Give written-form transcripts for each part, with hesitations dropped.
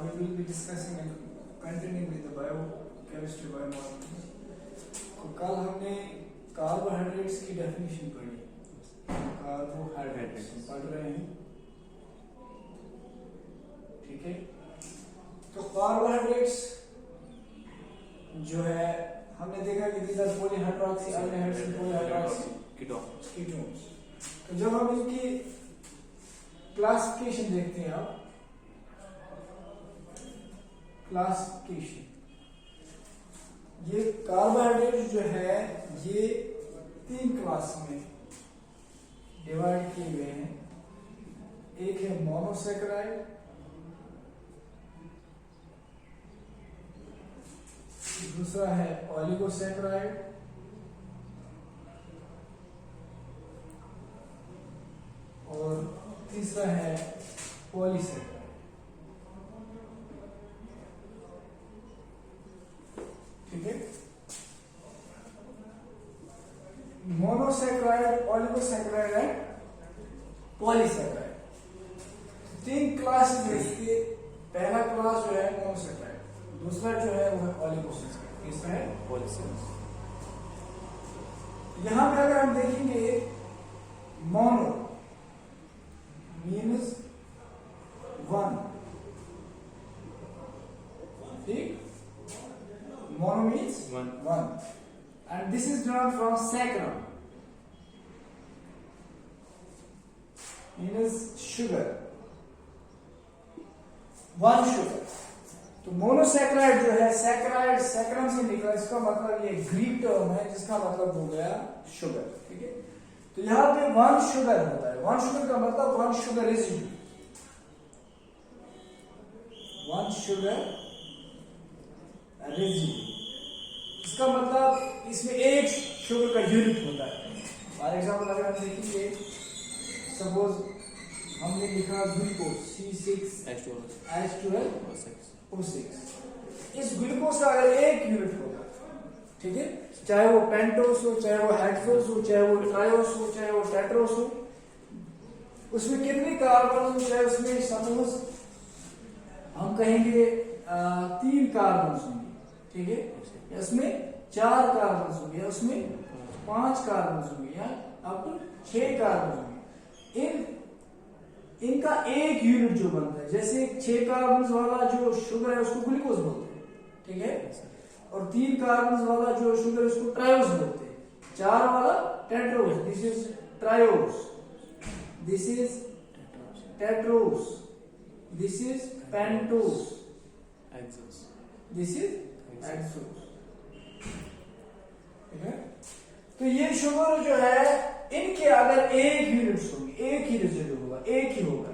we will be discussing and continuing with the biochemistry biomolecules. तो कल हमने carbohydrates की डेफिनेशन पढ़ी। कार्बोहाइड्रेट्स पढ़ रहे हैं, ठीक है। तो कार्बोहाइड्रेट्स जो है हमने देखा कि these are polyhydroxy aldehydes and polyhydroxy ketones। तो जब हम इनकी क्लासिफिकेशन देखते हैं, आप क्लासिफिकेशन, ये कार्बोहाइड्रेट जो है ये 3 क्लास में डिवाइड किए गए हैं। एक है मोनोसैकेराइड, दूसरा है ओलिगोसैकेराइड, और तीसरा है पॉलीसैकेराइड। ठीक है, monosaccharide, oligosaccharide and polysaccharide, 3 class में इसके पहला क्लास जो है मोनोसैकेराइड, दूसरा जो है वो है ओलिगोसैकेराइड, तीसरा है पॉलीसैकेराइड। यहां पे अगर हम देखेंगे मोनो मीन्स 1, ठीक, mono means 1 and this is derived from saccharum means sugar, 1 sugar। तो मोनोसैकेराइड जो है सैकेराइड सैकरम से निकला, इसका मतलब ये ग्रीक टर्म है जिसका मतलब हो गया शुगर। ठीक है, तो यहां पे 1 शुगर होता है। 1 शुगर का मतलब 1 शुगर रेसिड्यू, 1 शुगर रेसिड्यू, इसका मतलब इसमें 1 शुगर का यूनिट होता है। फॉर एग्जाम्पल अगर हम देखेंगे, सपोज हमने लिखा ग्लूकोज C6H12O6, इस ग्लूकोज का अगर 1 यूनिट होगा, ठीक है, चाहे वो पेंटोस हो, चाहे वो हेक्सोस हो, चाहे वो ट्रायोस हो, चाहे वो टेट्रोस हो, उसमें कितने कार्बन होंगे? उसमें सपोज हम कहेंगे 3 कार्बन होंगे, ठीक है, इसमें 4 कार्बन होंगे, उसमें 5 कार्बन होंगे, या अब 6 कार्बन होंगे। इनका 1 यूनिट जो बनता है, जैसे 6 कार्बन वाला जो शुगर है उसको ग्लूकोज बोलते हैं, ठीक है, और 3 कार्बन वाला जो शुगर है उसको ट्रायोस बोलते हैं, 4 वाला tetrose, this is triose, this is tetrose, this is pentose, this is hexose. ठीक है, तो ये शुगर जो है इनके अगर 1 यूनिट्स होंगे, 1 ही रेसिड्यू होगा, 1 ही होगा,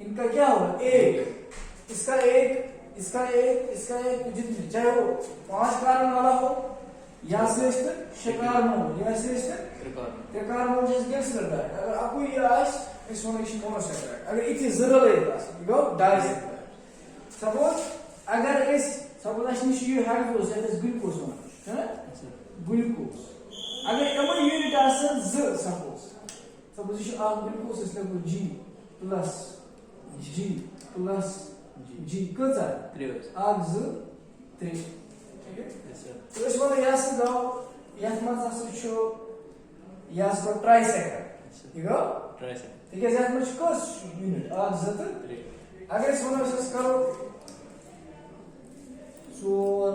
इनका क्या होगा 1, इसका 1, इसका 1, इसका 1, जितने चाहे वो 5 कार्बन वाला हो, या से 6 कार्बन हो, या से 3 कार्बन जैसे गेस करता है। अगर आपको ये आज इस मोनोसैकेराइड अगर इतनी जरूरत है गो डाइसैकेराइड, सपोज अगर इस सपोज इसमें ये हेक्सोस है, इस ग्लूकोज है ना, ग्लूकोज अगर एमन यूनिट आसन 2, सपोज ये आ ग्लूकोज इस लेवल G प्लस G कजा 3 आग 2 3, ठीक है। तो इस वाला यास गाओ यास मत छो यास को ट्राइसैकेराइड, ठीक है, ट्राइसैकेराइड, ठीक है, यास मत कस यूनिट आग 2 3। अगर इस वाला इस करो 4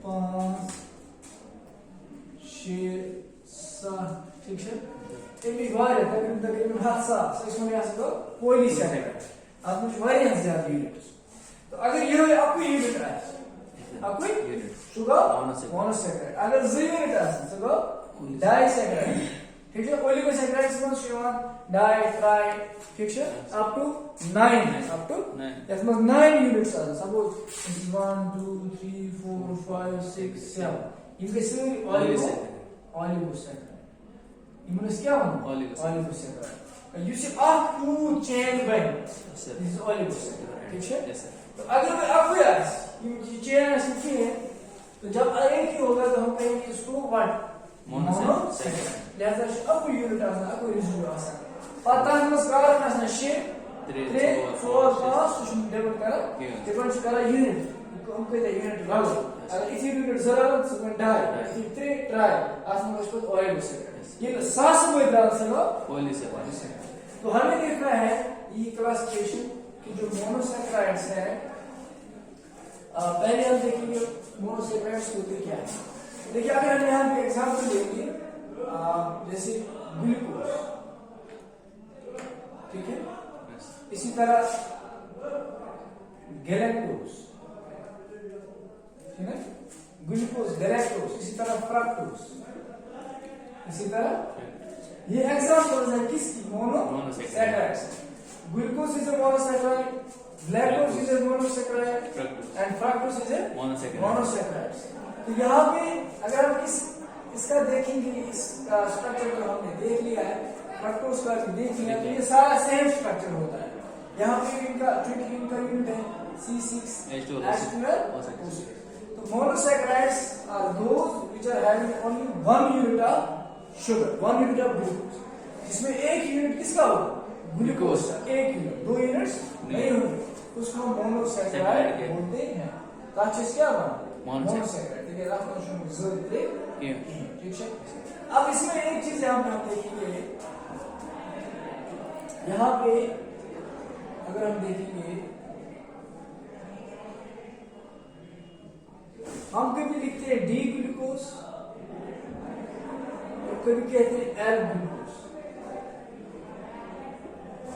5 6 7, ठीक है, इनमें वारिया तकरीबन 7 इसमें यास को पॉलीसैकेराइड आप मुझे वारिया ज्यादा यूनिट। तो अगर ये आपको यूनिट है, आपको शुगर मोनोसैकेराइड, अगर 2 यूनिट है तो डाइसैकेराइड, ठीक है, ओलिगोसैकेराइड में शुगर डाई ट्राई, ठीक है, अप टू 9 इसमें 9 यूनिट्स है। सपोज 1 2 3 4 5 6 7 इनके सभी ओलिगोसैकेराइड, इनमें क्या होगा oligosaccharide, you see up to chain bond, this is oligosaccharides, ठीक है। तो अगर मैं आपको यार ये चेन ऐसी है, तो जब एक ही होगा तो हम कहेंगे इसको व्हाट मोनोसैकेराइड, लिहाजा आपको यूनिट आसान, आपको रेसिड्यू आसान, पता है कार्बन आसान 6 3 4 5 सु डिपेंड करा यूनिट हम कहते हैं यूनिट रल अगर इसी यूनिट जरूरत सु डाई 3 ट्राई आसमान उस पर ऑयल से ये सास में डाल सको ऑयल से तो हमें देखना है ये क्लासिफिकेशन कि जो मोनोसैकराइड्स है पहले हम देखेंगे मोनोसैकराइड्स होते क्या है। देखिए अगर हम यहाँ पे एग्जांपल लेंगे जैसे ग्लूकोज, ठीक है, इसी तरह गैलेक्टोज, ठीक है, ग्लूकोज गैलेक्टोज, इसी तरह फ्रक्टोज, इसी तरह ये एग्जांपल्स है किसकी monosaccharides. Glucose is a monosaccharide, lactose is a monosaccharide and fructose is a monosaccharide. तो यहाँ पे अगर हम इसका देखेंगे, इसका स्ट्रक्चर जो हमने देख लिया है, फ्रक्टोज का भी देख लिया, तो ये सारा सेम स्ट्रक्चर होता है। यहाँ पे इनका यूनिट है C6H12O6। तो monosaccharides are those which are having only one unit of sugar, one unit of glucose, जिसमें एक यूनिट किसका होगा, ग्लूकोज का एक यूनिट, दो यूनिट्स नहीं होंगे, उसको हम मोनोसैकराइड बोलते हैं। तो अच्छे से क्या बना मोनोसैकराइड, ठीक है, रात को जरूर ठीक है। अब इसमें एक चीज यहाँ पे हम देखेंगे, यहाँ पे अगर हम देखेंगे, हम कभी लिखते हैं डी ग्लूकोज और कभी कहते हैं एल ग्लूकोज।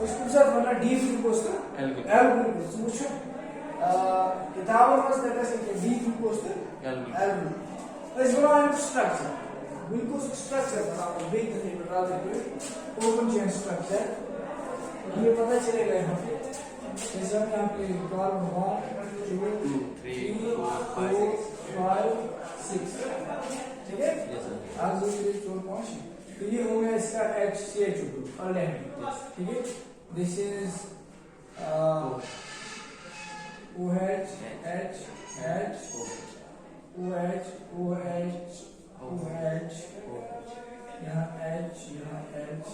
उसको साथ बना डी ग्लूकोज तो एल ग्लूकोज, मुझे किताबों में से डी ग्लूकोज तो एल ग्लूकोज। इस बना स्ट्रक्चर ग्लूकोज स्ट्रक्चर बनाओ, देख देते बता देते ओपन चेन स्ट्रक्चर, ये पता चलेगा यहाँ पे। जैसे हम यहाँ पे कार्बन 1 2 3 4 5 6, ठीक है, आगे 4 5, तो ये हो गया इसका HCH2 ऑलरेडी, ठीक है। This is OH H H OH OH OH, यहाँ H, यहाँ H,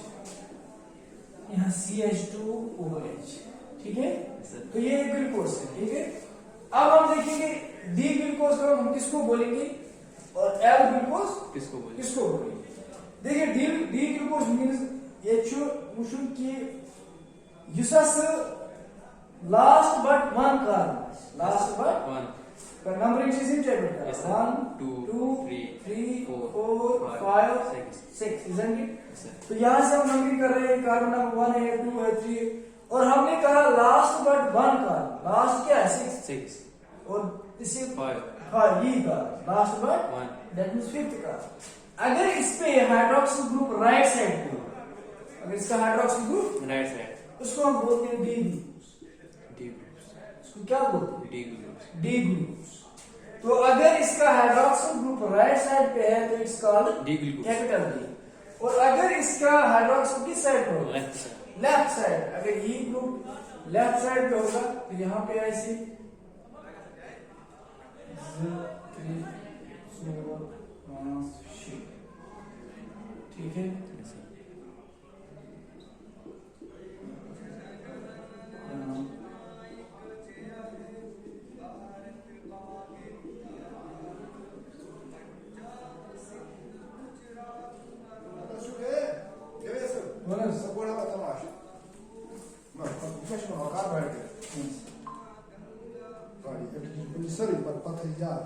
यहाँ CH2OH, ठीक है। तो ये ग्लूकोज है, ठीक है। अब हम देखेंगे डी ग्लूकोज को हम किसको बोलेंगे और एल ग्लूकोज किसको बोलेंगे। देखिए डी ग्लूकोज मींस ये मुशुन की युसस last but one carbon, last but one का नंबरिंग सिस्टम चेक करता है 1 2 3 4 5 6, इजंट इट। तो यहां से हम नंबरिंग कर रहे हैं, कार्बन नंबर 1 है, 2 है, 3 है, और हमने कहा last but one carbon, last क्या है 6 और इसे 5 ये का last but 1, that means fifth का। अगर इस पे हाइड्रोक्सिल ग्रुप राइट साइड पे, अगर इसका हाइड्रोक्सिल ग्रुप राइट साइड, उसको हम बोलते हैं डी ग्लूकोज। इसको क्या बोलते हैं, डी ग्लूकोज। तो अगर इसका हाइड्रोक्सिल ग्रुप राइट साइड पे है तो it's called D glucose, capital D. और अगर इसका हाइड्रोक्सिल किस साइड पे होगा, लेफ्ट साइड, अगर ये ग्रुप लेफ्ट साइड पे होगा तो यहाँ पे ऐसे 3 4 5 6, ठीक है।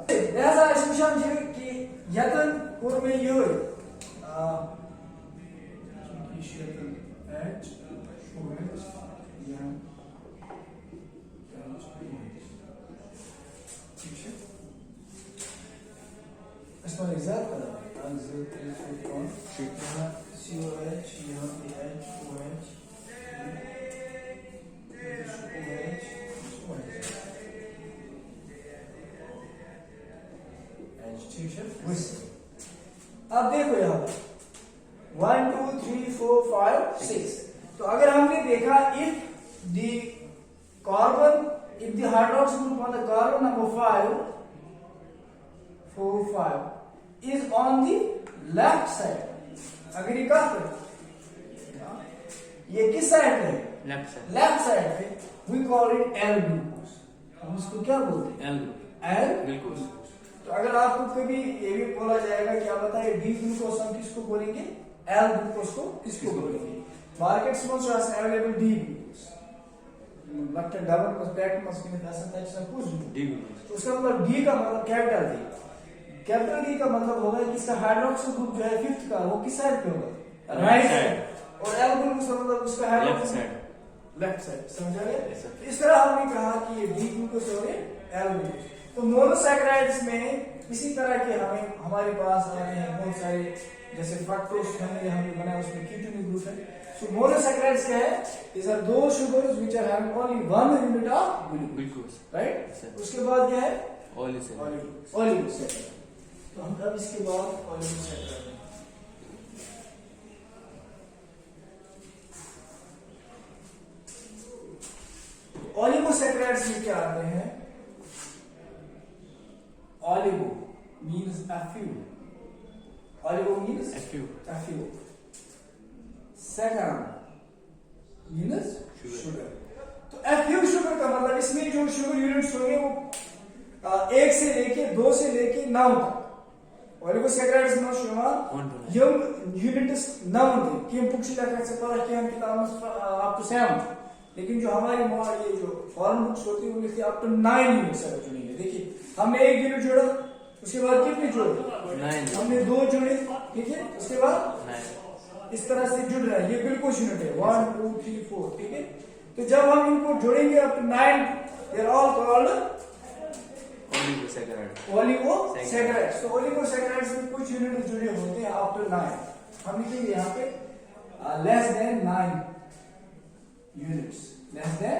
Lihatlah Ismusham juga ki yatan kurme yoy. Çünkü H, OH, yan, इसमें एग्जैक्ट करा COH, यहाँ PH, OH, अब देखो यहाँ 1 2 3 4 5 6। तो अगर हमने देखा if the hydroxyl group on the carbon number 5 4 5 is on the left side, अगर ये कहा ये किस साइड पे है, लेफ्ट साइड पे we call it L glucose. हम इसको क्या बोलते हैं? L glucose. तो अगर आपको कभी ये भी बोला जाएगा क्या बताइए डी ग्लूकोज हम किसको बोलेंगे, एल ग्लूकोज को किसको बोलेंगे? मार्केट्स में जो है अवेलेबल डी ग्लूकोज, मतलब डबल को पैक में स्किन का संता है कुछ डी ग्लूकोज। तो उसका मतलब डी का मतलब कैपिटल डी, कैपिटल डी का मतलब होगा कि इसका हाइड्रोक्सिल ग्रुप जो है फिफ्थ का वो किस साइड पे होगा? Right side. और एल ग्लूकोज का मतलब उसका हाइड्रोक्सिल लेफ्ट साइड। समझ गए? इस तरह हमने कहा कि ये डी ग्लूकोज और एल ग्लूकोज। तो मोनोसैकेराइड्स में इसी तरह के हमें हमारे पास आ रहे हैं बहुत सारे, जैसे फ्रक्टोज हमने बनाया उसमें कीटोनिक ग्रुप है। सो मोनोसैकेराइड्स क्या है? These are those sugars which are having only one unit of glucose, right? उसके बाद क्या है? ओलिगोसैकेराइड। तो हम अब इसके बाद ओलिगोसैकेराइड ओलिगोसैकेराइड्स में क्या आते हैं? Oligo means a few. Oligo means a few. Saccharine means sugar. तो a few sugar का मतलब इसमें जो sugar units होंगे वो 1 से लेके 2 से लेके 9 तक। Oligosaccharides में शुमार यंग units 9 थे कि हम पुक्षी लगा से पढ़ा कि हम किताब में up to 7, लेकिन जो हमारी ये जो फॉरेन बुक्स होती है वो लिखती है up to 9 units है चुनेंगे। देखिए हमने 1 यूनिट जोड़ा, उसके बाद कितने जोड़े? हमने 2 जोड़े, ठीक है, उसके बाद इस तरह से जुड़ रहा है, ये ग्लूकोज यूनिट है 1 2 3 4, ठीक है। तो जब हम इनको जोड़ेंगे up to 9 they are all called oligosaccharides. तो ओलिगोसैकेराइड्स में कुछ यूनिट जुड़े होते हैं अप टू 9। हम लिखेंगे यहाँ पे less than 9 units, less than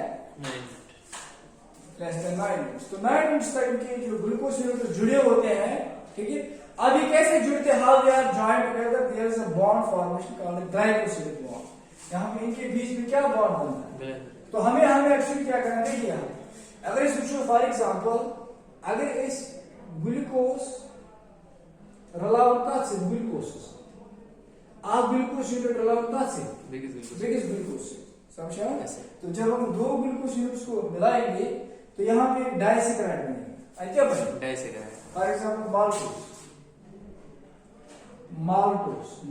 9 units. तो 9 यूनिट्स तक के जो ग्लूकोज यूनिट जुड़े होते हैं, ठीक है। अब ये कैसे जुड़ते हैं? How they are joined together? There is a bond formation called glycosidic bond. यहाँ पे इनके बीच में क्या बॉन्ड बनता है? तो हमें एक्चुअली क्या करना है? देखिए अगर इस पूछो फॉर एग्जांपल, अगर इस ग्लूकोज रलावता से ग्लूकोज आप ग्लूकोज यूनिट रलावता से बिगेस्ट ग्लूकोज से, समझा? तो जब हम 2 ग्लूकोज यूनिट्स को मिलाएंगे तो यहाँ पे डाइसैकेराइड बनेगा। क्या बनेगा? Disaccharide. For example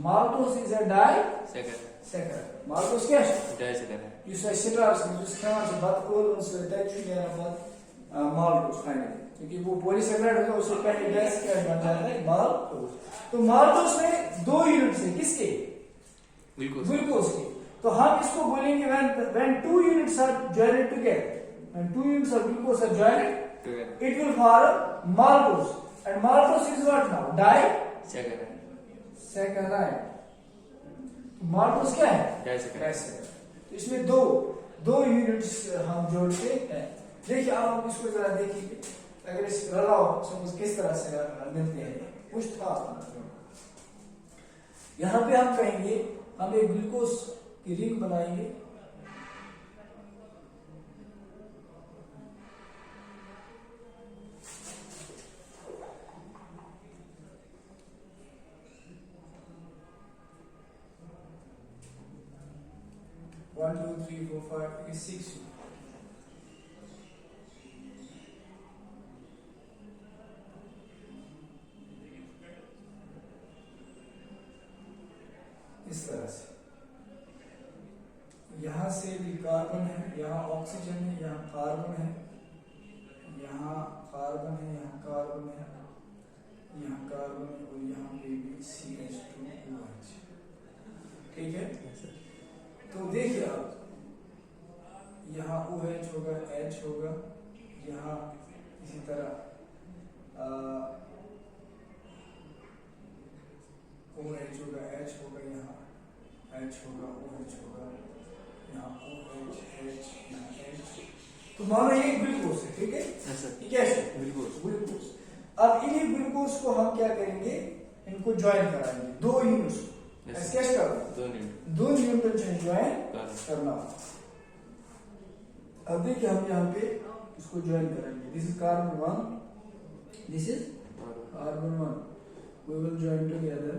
maltose is a disaccharide. Maltose क्या है? डाइसैकेराइड। यू से सिट्रास में जिस तरह से बात को उनसे टच किया ना माल्टोस फाइनली, क्योंकि वो पॉलीसैकेराइड होता है उससे पहले डाइसैकेराइड बन जाता है माल्टोस। तो माल्टोस में 2 यूनिट्स हैं, किसके? ग्लूकोज के। तो हम इसको बोलेंगे when 2 units are joined together, when 2 units of glucose are joined together, it will form maltose. And maltose is what now? Disaccharide. maltose क्या है? Disaccharide. तो इसमें दो यूनिट्स हम जोड़ते हैं। देखिए अब हम इसको जरा देखिए, अगर इस रलाव समझ किस तरह से मिलते हैं कुछ था। यहाँ पे हम कहेंगे हम एक ग्लूकोज की रिंग बनाएंगे, One, 2, 3, 4, 5, 6। इस तरह से यहाँ से भी कार्बन है, यहाँ ऑक्सीजन है, यहाँ कार्बन है, यहाँ कार्बन है, यहाँ कार्बन है, यहाँ कार्बन है और यहाँ पे भी CH2OH। ठीक है। तो देखिए आप यहाँ OH होगा, H होगा, यहाँ इसी तरह OH होगा, H होगा, यहाँ H होगा, OH होगा, यहाँ OH, H, यहाँ H। तो मानो ये ग्लूकोज है, ठीक है। ये क्या है? ग्लूकोज। अब इन्हीं ग्लूकोज को हम क्या करेंगे? इनको ज्वाइन कराएंगे 2 यूनिट्स। कैसे करोगे? 2 न्यूटन से ज्वाइन करना। अब देखिए हम यहाँ पे इसको ज्वाइन करेंगे। This is carbon 1, this is carbon 1। We will join together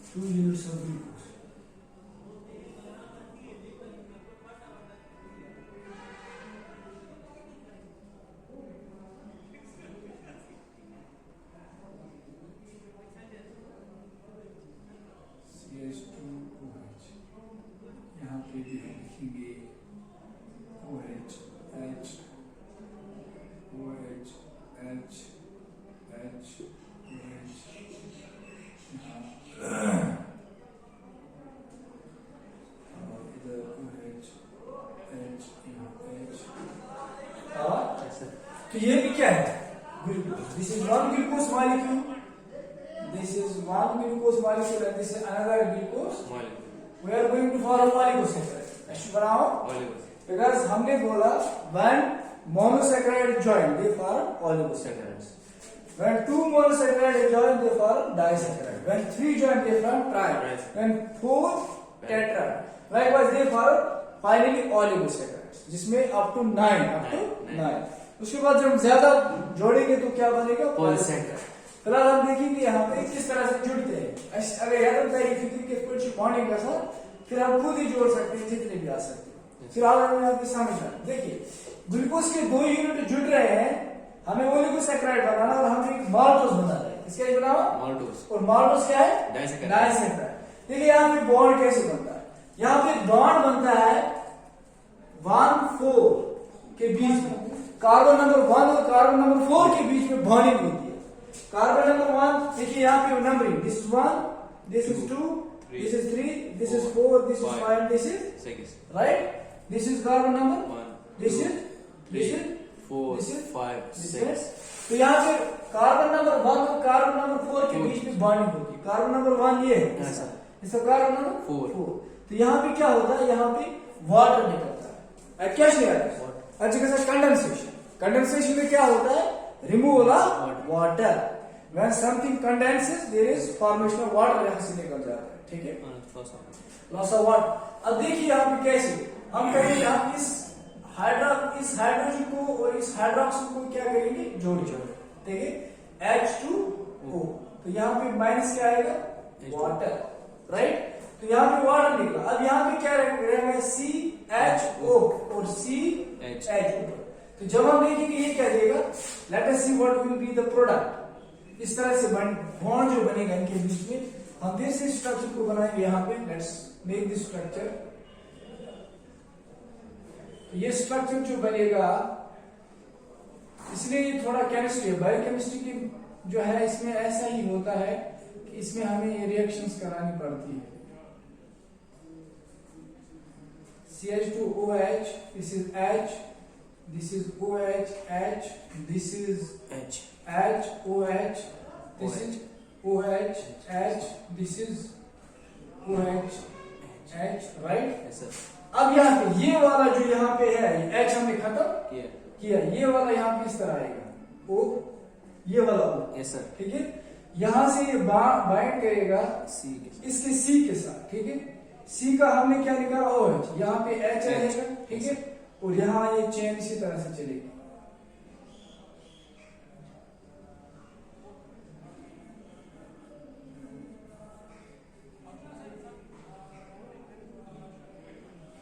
2 units of glucose। लिखेंगे OH H OH H H OH, इधर OH H H। तो ये भी क्या है? This is one glucose molecule. This is one glucose molecule and this is another glucose molecule. We are going to form oligosaccharide. ऐसे बनाओ because हमने बोला when monosaccharide join they form oligosaccharides. When two monosaccharides join they form disaccharide. When three join they form triad. When four tetrad. Likewise they form finally oligosaccharides जिसमें up to 9 उसके बाद जब ज्यादा जोड़ेंगे तो क्या बनेगा? पॉलीसेकेराइड। फिलहाल हम देखेंगे यहाँ पे किस तरह से जुड़ते हैं। अगर याद रखता है कि कुछ बॉन्डिंग का साथ फिर हम खुद ही जोड़ सकते हैं जितने भी आ सकते हैं। फिलहाल हमें यहाँ पे समझना देखिए ग्लूकोज के 2 यूनिट जुड़ रहे हैं हमें ओलिगोसैकेराइड बनाना और हम एक माल्टोज बना रहे हैं। किसका बनाओ? माल्टोज। और माल्टोज क्या है? डाइसैकेराइड। देखिए यहाँ पे बॉन्ड कैसे बनता है? यहाँ पे बॉन्ड बनता है 1,4 के बीच में कार्बन नंबर 1 और कार्बन नंबर 4 के बीच में बॉन्डिंग होती है। कार्बन नंबर 1 देखिए यहाँ पे numbering this is 1 this is 2 this is 3 this is 4 this is 5 this is 6 right. This is carbon number 1 this is 4 this is 5 6। तो यहाँ पे कार्बन नंबर 1 और कार्बन नंबर 4 के बीच में बॉन्डिंग होती है। कार्बन नंबर 1 ये है इसका कार्बन नंबर 4। तो यहाँ पे क्या होता है? यहाँ पे वाटर निकलता है। क्या शेयर कंडेंसेशन। कंडेंसेशन में क्या होता है? Removal of water. When something condenses there is formation of water यहां से निकल जाता है। ठीक है लॉस ऑफ वाटर। अब देखिए यहाँ पे कैसे हम करेंगे हम इस हाइड्रोजन को और इस हाइड्रोक्सिल को क्या करेंगे? जोड़ेंगे। ठीक है H2O। तो यहाँ पे माइनस क्या आएगा? Water right. तो यहाँ पे वाटर निकला। अब यहाँ पे क्या रहेगा? CHO और CHO। तो जब हम देखेंगे ये क्या देगा? Let us see what will be the product. इस तरह से बॉन्ड जो बनेगा इनके बीच में हम फिर से स्ट्रक्चर को बनाएंगे। यहाँ पे लेट्स मेक दिस स्ट्रक्चर। ये स्ट्रक्चर जो बनेगा इसलिए ये थोड़ा केमिस्ट्री है। बायोकेमिस्ट्री की जो है इसमें ऐसा ही होता है कि इसमें हमें ये रिएक्शंस करानी पड़ती है। CH2OH, this is H, this is OH, H, this is H, OH, this is OH, H, this is OH, H, right? Yes sir. अब यहाँ पे ये वाला जो यहाँ पे है H हमने खत्म किया ये वाला यहाँ पे इस तरह आएगा O, ये वाला O, yes sir. ठीक है यहाँ से ये बाइंड करेगा इसके C के साथ। ठीक है C का हमने क्या निकाला? OH। यहाँ पे H रहेगा। ठीक है और यहाँ ये चेन इसी तरह से चलेगी।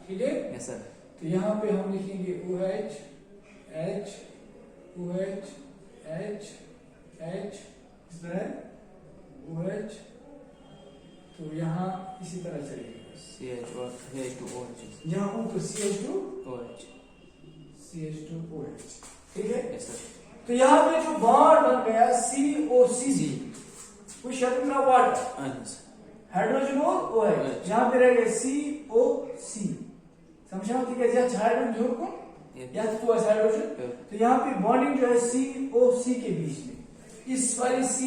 ठीक है यस सर। तो यहाँ पे हम लिखेंगे OH H OH H H इस तरह OH। तो यहाँ इसी तरह चलेगी CH2OH यहाँ हो तो CH2OH ठीक है yes, तो यहाँ पे जो बॉन्ड बन गया COCG कुछ शब्द ना वाटर हाइड्रोजन और OH यहाँ पे रहेगा COC समझा? ठीक है जहाँ हाइड्रोजन जोड़ को या तो हाइड्रोजन तो यहाँ पे बॉन्डिंग जो है COC के बीच में इस वाली C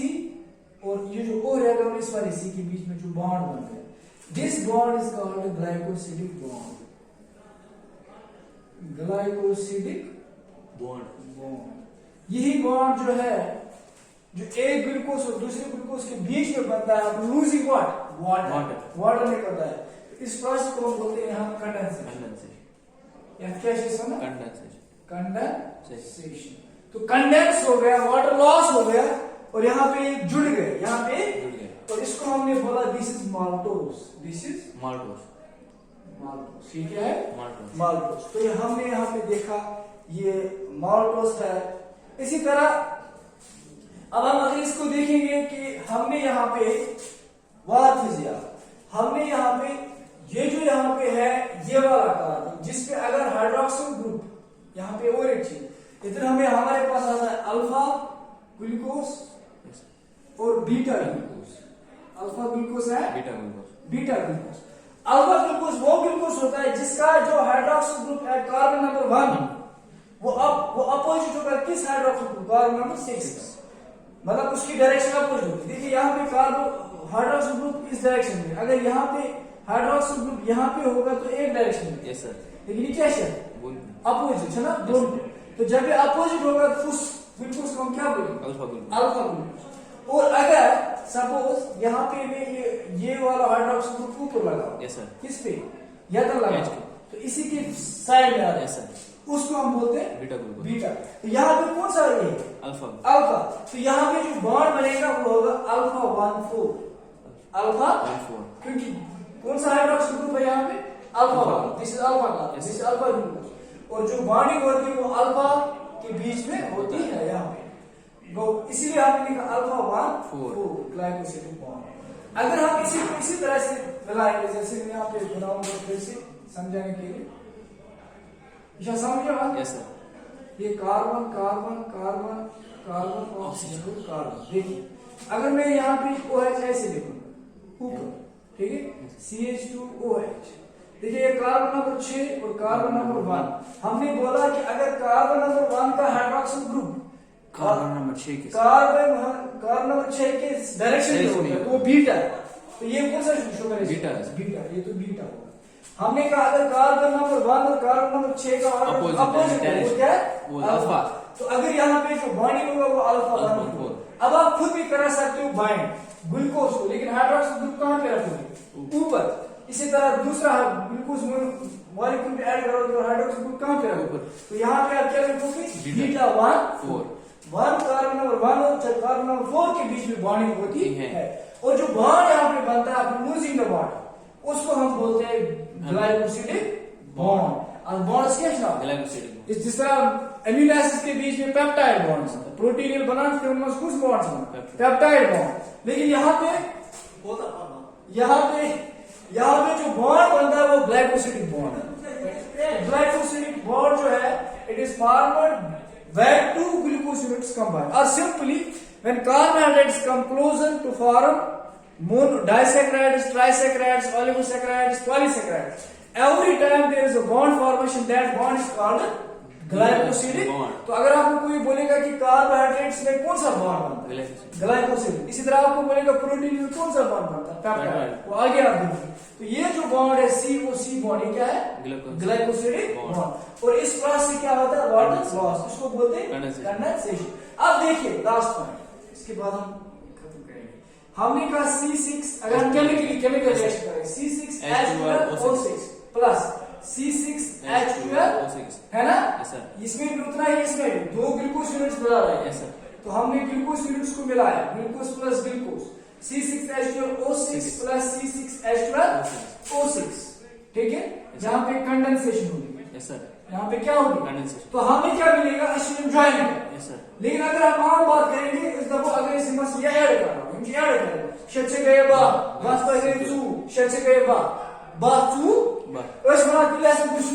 और ये जो O रहेगा और इस वाली C के बीच में जो बॉन्ड बन गया this bond is called a glycosidic bond. Glycosidic bond यही बॉन्ड जो है जो एक ग्लूकोज और दूसरे ग्लूकोज के बीच में बनता है लूजिंग वाटर निकलता है। इस प्रोसेस को हम बोलते हैं यहाँ कंडेंसेशन या क्या कंडेंसेशन। तो कंडेंस हो गया वाटर लॉस हो गया और यहाँ पे जुड़ गए यहाँ पे और इसको हमने बोला दिस इज माल्टोस ठीक है माल्टोस। तो ये हमने यहाँ पे देखा ये माल्टोस है। इसी तरह अब हम अगर इसको देखेंगे कि हमने यहाँ पे हमने यहाँ पे ये जो यहाँ पे है ये वाला कार्बन जिसपे अगर हाइड्रोक्सिल ग्रुप यहाँ पे और एक चीज इधर हमारे पास आता है अल्फा ग्लूकोज और बीटा ग्लूकोज। अल्फा ग्लूकोज है बीटा ग्लूकोज। अल्फा ग्लूकोज वो ग्लूकोज होता है जिसका जो हाइड्रोक्सिल ग्रुप है कार्बन नंबर 1 वो अपोजिट होगा किस हाइड्रोक्सिल ग्रुप कार्बन नंबर 6, मतलब उसकी डायरेक्शन अपोजिट होगी। देखिए यहाँ पे कार्बन हाइड्रोक्सिल ग्रुप इस डायरेक्शन में, अगर यहाँ पे हाइड्रोक्सिल ग्रुप यहाँ पे होगा तो एक डायरेक्शन में। Yes sir. लेकिन ये क्या है अपोजिट है ना दोनों। तो जब ये अपोजिट होगा तो उस ग्लूकोज को हम क्या बोलेंगे अल्फा ग्लूकोज। और अगर सपोज यहाँ पे मैं ये वाला हाइड्रोक्सिल ग्रुप ऊपर लगा किस पे या तो लगा तो इसी के साइड में आ रहा है उसको हम बोलते हैं बीटा ग्रुप। बीटा। तो यहाँ पे कौन सा है अल्फा। तो यहाँ पे जो बॉन्ड बनेगा वो होगा अल्फा 1,4 अल्फा 1,4 क्योंकि कौन सा हाइड्रोक्सिल ग्रुप है यहाँ पे अल्फा। दिस इज अल्फा का दिस इज अल्फा ग्रुप और जो बॉन्डिंग होती है वो अल्फा के बीच में होती है यहाँ पे। तो इसीलिए आपने लिखा अल्फा 1,4 ग्लाइकोसिडिक बॉन्ड। अगर हम इसी तरह से मिलाएंगे जैसे मैं यहाँ पे बनाऊंगा फिर से समझाने के लिए समझ रहे हो। Yes sir. ये carbon carbon carbon carbon oxygen carbon. देखिए अगर मैं यहाँ पे OH ऐसे लिखूंगा ऊपर ठीक है CH2OH। देखिए ये कार्बन नंबर 6 और कार्बन नंबर 1। हमने बोला कि अगर कार्बन नंबर 1 का हाइड्रोक्सिल ग्रुप कार्बन नंबर 6 के कार्बन नंबर 6 के डायरेक्शन में तो वो बीटा है। तो ये कौन सा शुगर है बीटा ये तो बीटा होगा। हमने कहा अगर कार्बन नंबर 1 और कार्बन नंबर 6 का अपोजिट है वो क्या है अल्फा। तो अगर यहाँ पे जो बॉन्डिंग होगा वो अल्फा 1,4। अब आप खुद भी करा सकते हो बाइंड ग्लूकोज को, लेकिन हाइड्रोक्सिल ग्रुप कहाँ पे रखोगे ऊपर। इसी तरह दूसरा ग्लूकोज मॉलिक्यूल में ऐड करोगे और हाइड्रोक्सिल ग्रुप कहाँ पे रखोगे तो यहाँ पे आप क्या लिखोगे बीटा 1,4 कार्बन नंबर 1 और कार्बन नंबर 4 के बीच में बॉन्डिंग होती है। और जो बॉन्ड यहाँ पे बनता है लूजिंग द बॉन्ड उसको हम बोलते हैं ग्लाइकोसिडिक बॉन्ड। और बॉन्ड्स क्या है ग्लाइकोसिडिक जिस तरह एमिनो एसिड्स के बीच में पेप्टाइड बॉन्ड्स प्रोटीनियल बनाते हैं उनमें कुछ बॉन्ड्स बनते हैं पेप्टाइड बॉन्ड। लेकिन यहाँ पे जो बॉन्ड बनता है वो ग्लाइकोसिडिक बॉन्ड है। ग्लाइकोसिडिक बॉन्ड जो है it is formed when two glucose units combine or simply when carbohydrates come closer to form disaccharides, trisaccharides, oligosaccharides, polysaccharides. Every time there is a bond formation, that bond is called glycosidic. तो अगर आपको कोई बोलेगा कि carbohydrates में कौन सा bond बनता है ग्लाइकोसिडिक। इसी तरह आपको बोलेगा प्रोटीन में कौन सा बॉन्ड बनता है पेप्टाइड, वो आगे आप देखिए। तो ये जो बॉन्ड है COC बॉन्ड ये क्या है ग्लाइकोसिडिक बॉन्ड। और इस प्रोसेस से क्या होता है वाटर लॉस, इसको बोलते हैं कंडेंसेशन। अब देखिए लास्ट पॉइंट, इसके बाद हम खत्म करेंगे। हमने कहा C6 अगर हम केमिकल रिएक्शन करें C6H12O6 प्लस C6H12 है ना इसमें भी उतना ही इसमें भी दो ग्लूकोज यूनिट्स मिला रहा है। तो हमने ग्लूकोज यूनिट्स को मिलाया glucose plus glucose C6H12O6 plus C6H12O6 ठीक है। जहां पे कंडेंसेशन होगी यहाँ पे क्या होगी तो हमें क्या मिलेगा एसिड जॉइंट। लेकिन अगर हम आम बात करेंगे इस दफा अगर इस मस ये ऐड कर रहा हूं ये ऐड कर रहा हूं शत से गए बा बस पे गए टू शत से गए बा टू बस बना के ऐसे कुछ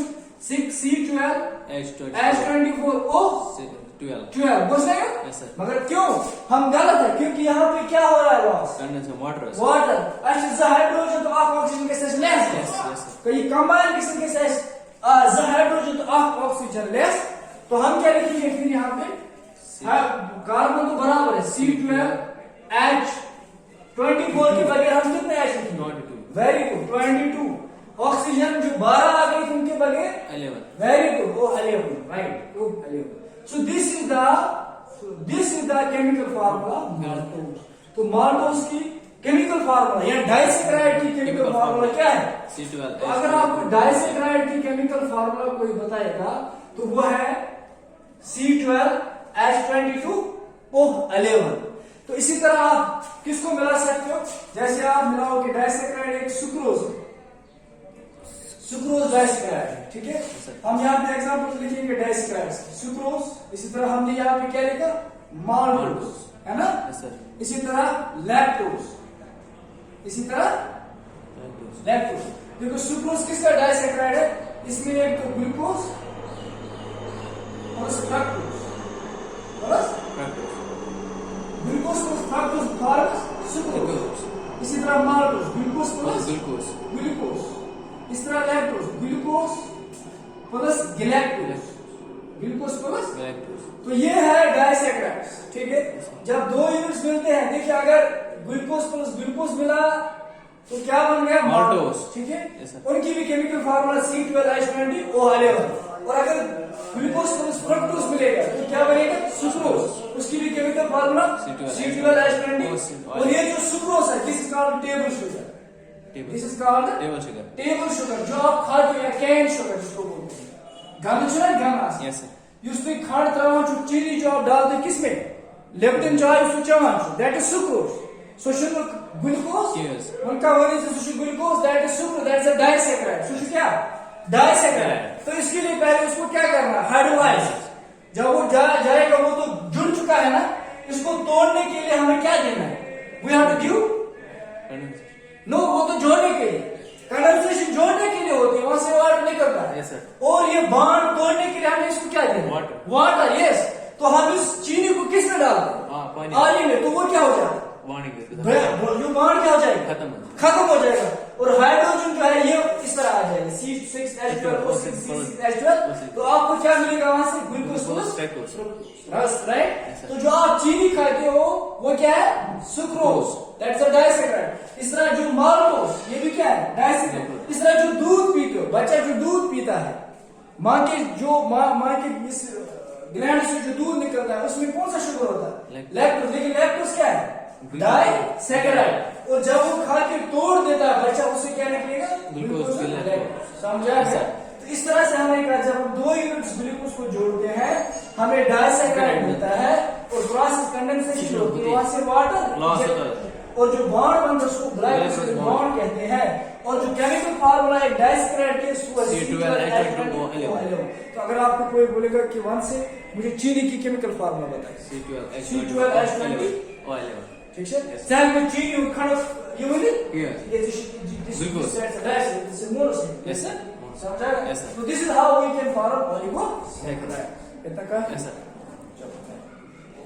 6C12H24O 12 बस है। मगर क्यों हम गलत है क्योंकि यहाँ पे क्या हो रहा है लॉस वाटर अच्छा हाइड्रोजन तो ऑक्सीजन के साथ लेस कहीं कंबाइन किसी के साथ हाइड्रोजन तो ऑक्सीजन लेस। तो हम क्या लिखेंगे फिर यहाँ पे कार्बन तो बराबर है C12H24 के बगैर हम कितने H लिखेंगे वेरी गुड 22। ऑक्सीजन जो 12 आ गई उनके बगैर 11 वेरी गुड वो 11 right 11। So this is the chemical formula maltose. तो माल्टोज की केमिकल फार्मूला या डाइसैकराइड की केमिकल फार्मूला क्या है C12। तो अगर आपको डाइसैकराइड की केमिकल फार्मूला कोई बताएगा तो वो है C12H22O11। तो इसी तरह आप किसको मिला सकते हो जैसे आप मिलाओगे डाइसैकराइड एक सुक्रोज डाइसैकराइड ठीक है। हम यहाँ पे एग्जांपल लिखेंगे डाइसैकराइड सुक्रोज। इसी तरह हमने यहाँ पे क्या लिखा माल्टोज है ना। इसी तरह लैक्टोज इसी तरह लैक्टोज। देखो सुक्रोज किसका डाइसैकेराइड है, इसमें एक तो ग्लूकोज और fructose, glucose plus fructose forms sucrose. इसी तरह माल्टोज ग्लूकोज प्लस ग्लूकोज, इस तरह lactose glucose plus galactose, glucose plus galactose. तो ये है डाइसैकेराइड्स, ठीक है। जब दो यूनिट्स मिलते हैं, देखिए अगर ग्लूकोज प्लस ग्लूकोज मिला तो क्या बन गया, माल्टोज, ठीक है। उनकी भी केमिकल फार्मूला C12H20O11। और अगर ग्लूकोज प्लस फ्रक्टोज मिलेगा तो क्या बनेगा, सुक्रोज, उसकी भी केमिकल फार्मूला C12H20। और ये जो सुक्रोज है, this is called table sugar, this is called table sugar, जो आप खाते हैं, कैन शुगर जिसको बोलते हैं, गम जो है गम, यस सर। उसमें खंड त्रावन जो चीनी जो आप डालते किसमें, लेप्टन चाय उसको चवान, that is sucrose. So sugar glucose, yes. उनका वजह से sugar glucose, that is sucrose, that is a disaccharide। sugar क्या, disaccharide। तो इसके लिए पहले उसको क्या करना, हाइड्रोलाइज। जब वो जाएगा, वो तो जुड़ चुका है ना, इसको तोड़ने के लिए हमें क्या देना है, we have to give, no, वो तो जोड़ने के लिए, कंडेंसेशन जोड़ने के लिए होती है, वहां से वाटर निकलता है, yes, और ये बांड तोड़ने के लिए हमें इसको क्या देना, वाटर, यस। तो हम इस चीनी को किस में डालते हैं, पानी में, तो वो क्या हो जाता है, जो बांड क्या हो जाएगा, खत्म हो जाएगा। और हाइड्रोजन जो है ये इस तरह आ जाएगा, C6H12O6, तो आपको क्या मिलेगा वहां से, ग्लूकोज प्लस, राइट। तो जो आप चीनी खाते हो वो क्या है, सुक्रोज, दैट्स अ डाइसैकेराइड। इस तरह जो माल्टोज, ये भी क्या है, डाइसैकेराइड। इस तरह जो दूध पीते हो, बच्चा जो दूध पीता है, माँ के इस ग्लैंड से जो दूध निकलता है, उसमें कौन सा शुगर होता है, लैक्टोज। लेकिन लैक्टोज क्या है, डाइसैकेराइड। और जब वो खा के तोड़ देता है बच्चा, उससे क्या निकलेगा, ग्लूकोज, समझा है। तो इस तरह से हमने कहा, जब हम दो यूनिट्स ग्लूकोज को जोड़ते हैं हमें डाइसैकेराइड मिलता है, और प्रोसेस कंडेंसेशन होती है, वहां से वाटर, और जो बॉन्ड बनता है उसको ग्लाइकोसिलिक बॉन्ड कहते हैं। और जो केमिकल फार्मूला है डाइसैकेराइड के, C12H20O11। तो अगर आपको कोई बोलेगा कि वहां से मुझे चीनी की केमिकल फार्मूला बताइए, C12H20O11, ठीक है। Same with chini, you kind of, you will it? Yeah. This is this is monosaccharide. Yes sir. समझा? Yes sir. So this is how we can form oligosaccharide. इतना का? Yes sir.